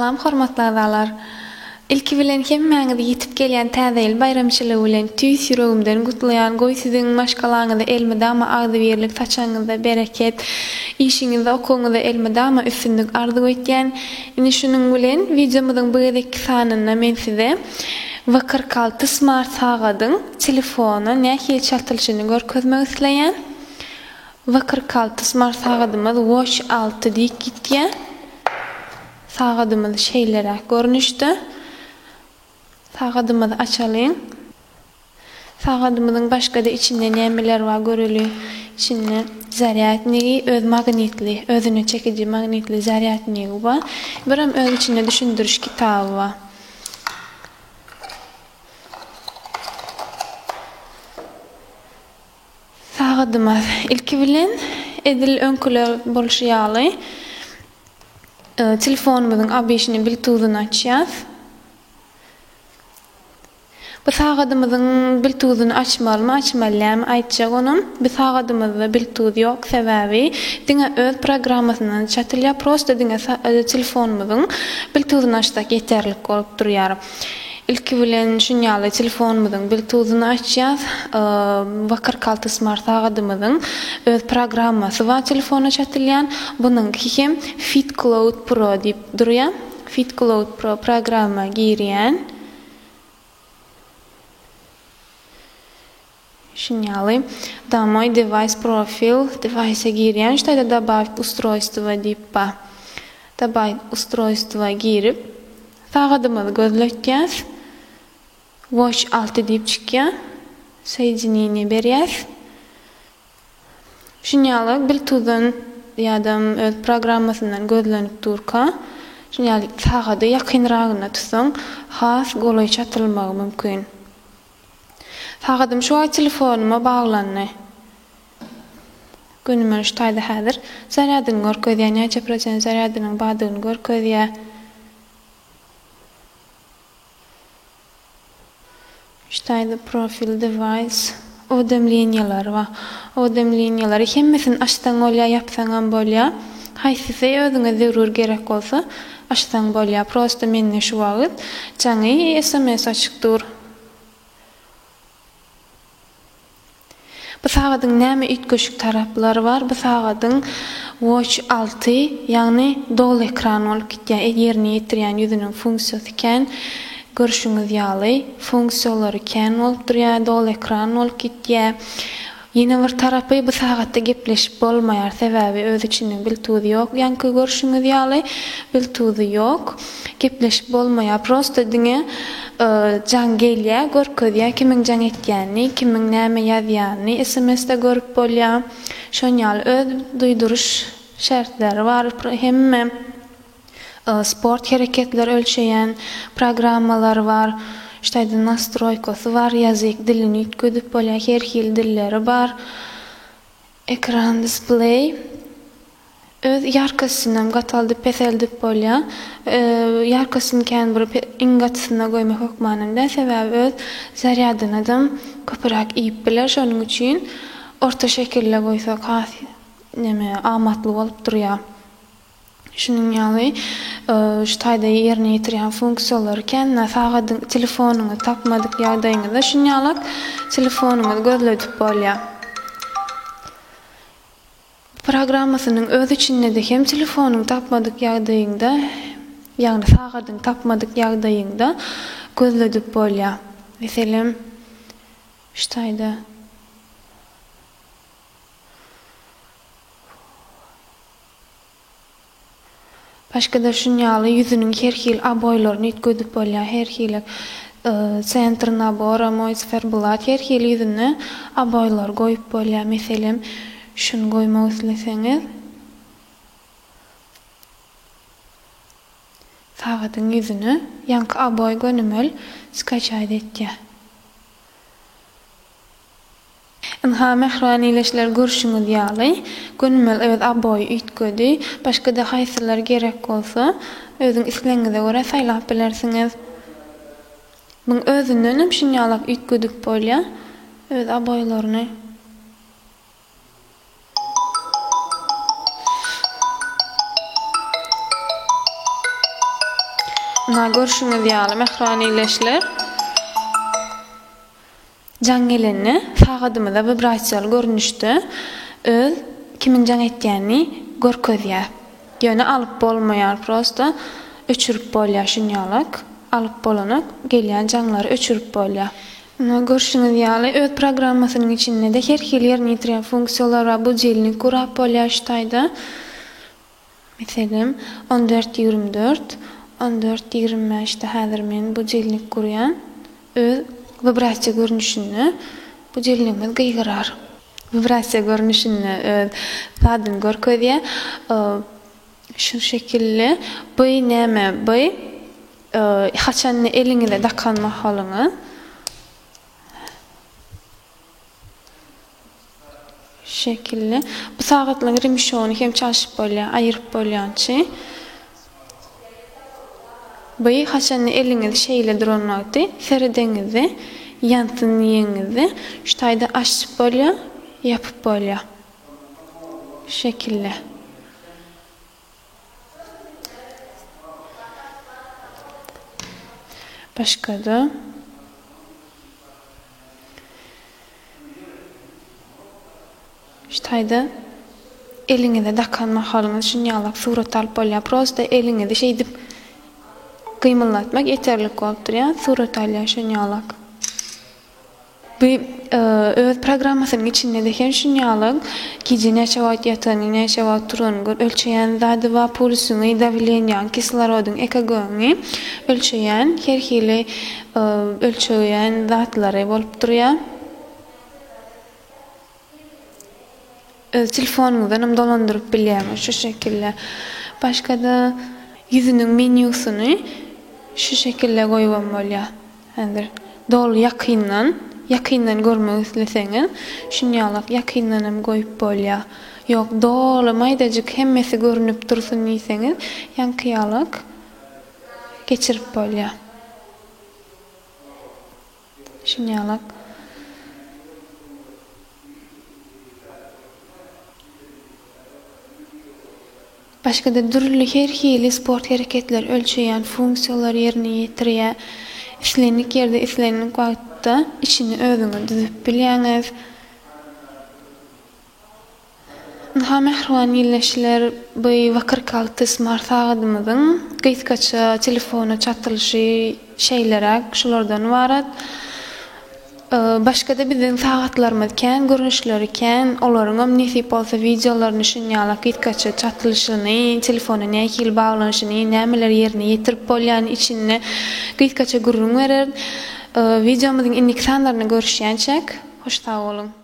Salam hormatly azalar. İlki bilen hemmäňizi ýitip gelýän täze bayramçylygy bilen tüýs ýüregimden gutlaýan, goý siziň maşgalaňyzda elmedama agdybirlik, saçaňyzda bereket, işiňizde, okuňyzda elmedama üstünlük arzu etýän. Indi şunuň bilen videomyzyň bu gedeki sanyna men size V46 Smart sagadyň telefonu nähili çaltylyşyny görkezmek isleýän. V46 Smart sagadymyz Watch 6 diýip gitýär. Sagadymyz şeýlerä görnüşdi. Sagadymyzy açalyň. Sagadymyzyň başga da içinde nämeler bar göreli. İçinde zaryadnigi, öz magnitli, özüne çekici magnitli zaryadnigi bar. Biram öz içinde düşündürüş kitaby bar. Sagadymyz ilki bilen edil öňküler bolşýaly. Telefonumyzyň abyşyny Bluetooth'uny açýas. Bu sagadymyzyň Bluetooth'uny açmalymy, açmalym aýtjak onum. Bu sagadymyzda Bluetooth ýok, sebäbi diňe öz programmasyny çatylýar, prosta diňe telefonumyzyň Bluetooth'uny açsak ýeterlik bolup durýar. İlki bilen şunýaly telefonumyzyň Bluetooth'uny açýas. V46 Smart sagadymyzyň öz programmasy bar telefona çatylýan. Bunyňky hem Fit Cloud Pro diýip durýar. Fit Cloud Pro programma girýän. Şunýaly Domoy device profil device girýän. Şeýle добавить устройство diýip bar. Добавить устройство girip sagadymyzy gözletýäs. Watch 6 diýip çykýar. Soединение berýäs. Şunýaly Bluetooth'un ýa-da öz programmasyndan gözlenip durka. Şunýaly sagady ýakynragyna tutsaň, has golay çatylmagy mümkin. Sagadym şu ay telefonuma baglandy. Günüme ştaýda häzir zaryadyny görkezýär, näçe prosent zaryadynyň bardygyny görkezýär. Ştaýda profil device, ödemlenýeler bar. Ödemlenýeler hemmesini açsaň bolýar, ýapsaň bolýar. Haýsysy özüňe zerur gerek bolsa, açsaň bolýar. Prosta menne şu wagt jaňy SMS açykdyr. Bu sagadyň näme ütgeşik taraplary bar? Bu sagadyň Watch 6, ýagny dol ekran bolup gitýär. Ýerine ýetirýän ýüzüniň funksiýasy eken, görüşüňiz ýaly, funksiýalary ken bolup durýar, dol ekran bolup gitýär. Ýene bir tarapy bu sagatda gepleşip bolmaýar, sebäbi öz içinde Bluetooth ýok, ýanky görüşüňiz ýaly, Bluetooth ýok, gepleşip bolmaýar. Prosta diňe jan gelýär, görkezýär, kimiň jan etýänini, kimiň näme ýazýanyny SMS-de görüp bolýar. Şonýaly öz duýduruş şertleri bar, hemme sport hareketler ölçeyen programmalar var. Ştaýda nastroykasy bar, ýazyk dilini ýetkezip bolýar, her hil dilleri bar. Ekran display öz ýarkasyny gataldy, peseldi bolýar. Ýarkasyny kän bir ingatsyna goýmak hokmanynda, sebäbi öz zaryadyny köpürak iýip biler. Şonuň üçin orta şekilde goýsak näme amatly bolup durýar. Şunun ýaly ştaýda ýerine ýetirýän funksiýalary ken sagadyň telefonuňy tapmadyk ýagdaýynda şunýaly telefonuňy gözledip bolýar. Programmasynyň öz içinde de hem telefonuňy tapmadyk ýagdaýynda, ýagny sagadyň tapmadyk ýagdaýynda gözledip bolýar. Meselem ştaýda başga da şunýaly ýüzüniň her hil aboýlaryny ýetkezip bolýar, her hil centr nabora, moy ciferblat, her hil ýüzüne aboýlar goýup bolýar. Meselem şunu goýmak isleseňiz, sagadyň ýüzüne ýanky aboý gönümel skaçaýt etýär. Inha mehruanileşler görüşüňiz ýaly, gönümel evet aboy üýtgedi, başga da haýsylar gerek bolsa, özüň isleňize görä saýlap bilersiňiz. Muň özünden hem şunýaly üýtgedik bolýar, evet aboýlaryny Na görüşüňiz ýaly mehribaniyleşler. Jaň geleni sagydymyza vibrasiýal görnüşde öz kimin jaň etýäni görkezýär. Ýöne alyp bolmaýar, prosta öçürüp bolýar şunýalyk. Alyp bolanyk gelýän jaňlary öçürüp bolýar. Na görüşüňiz ýaly öz programmasynyň içinde de her hil ýerine ýetiren funksiýonlar we budilnik gurap bolýar ştaýda. Meselem 14:24 14:25-de häzir men budilnik gurýan öz vibrasiýa görnüşini budilnigimiz gygyrar. Vibrasiýa görnüşini tadyny görkezýär. Şu şekilde bu näme bu haçanny eliňizde dakanmak halyňyz şekilde bu sagatlaryň rimşony hem çalyşyp bolýar, aýyryp bolýançy. Bu haçanny eliňizde şeýle duranykdy, seredeňizde, ýantynyňyzda ştaýda açyp bolýar, ýapyp bolýar. Şekilde. Başka-da ştaýda eliňizde dakanmak halyňyz şunýalyk surat alyp bolýar. Prosta eliňizde şeý dip gymylatmak ýeterlik bolup durýar. Surat alýar şunýalyk. Bu öz programmasynyň içinde de hem şunýalyk gije näçe wagt ýatanyň, näçe wagt turanyň ölçeýän zady we pulsyny, dawleniýany, kislorodun, EKG-ni ölçeýän her hili ölçeýän zatlary bolup durýar. Telefonuňyzdan dolandyryp bilýärmi şu şekilde. Başga-da ýüzüniň menyusyny şu şekilde goýup bolýar. Häzir dolu ýakyndan görmek isleseňiz, şunýalyk ýakyndan hem goýup bolýar. Ýok, dolu maýdajyk hemmesi görünüp dursun diýseňiz, ýankyýalyk geçirip bolýar. Şunýalyk. Başga-da dürli her hili sport hereketler ölçeýän funksiýonlar ýerine ýetirýär. İşlenik ýerde işlenik wagtda içini özüňe düzüp bilýäňiz. Ha mehribaniyleşler bu wakyrkalty smart sagydymyzyň gyzgaça telefona çatryşy şeýlerek şulardan ibaret. Başga-da biziň sagatlarymyz kän, görnüşleri kän, olaryň omnisip bolsa videolaryny şunýalyk gyzgaça çatryşyny, telefona nähil baglanyşyny, nämeler ýerine ýetirip bolýan içinde gyzgaça gurrun berer. Videomyzyň ilk sanlaryny görüşýänçek hoş sag bolun.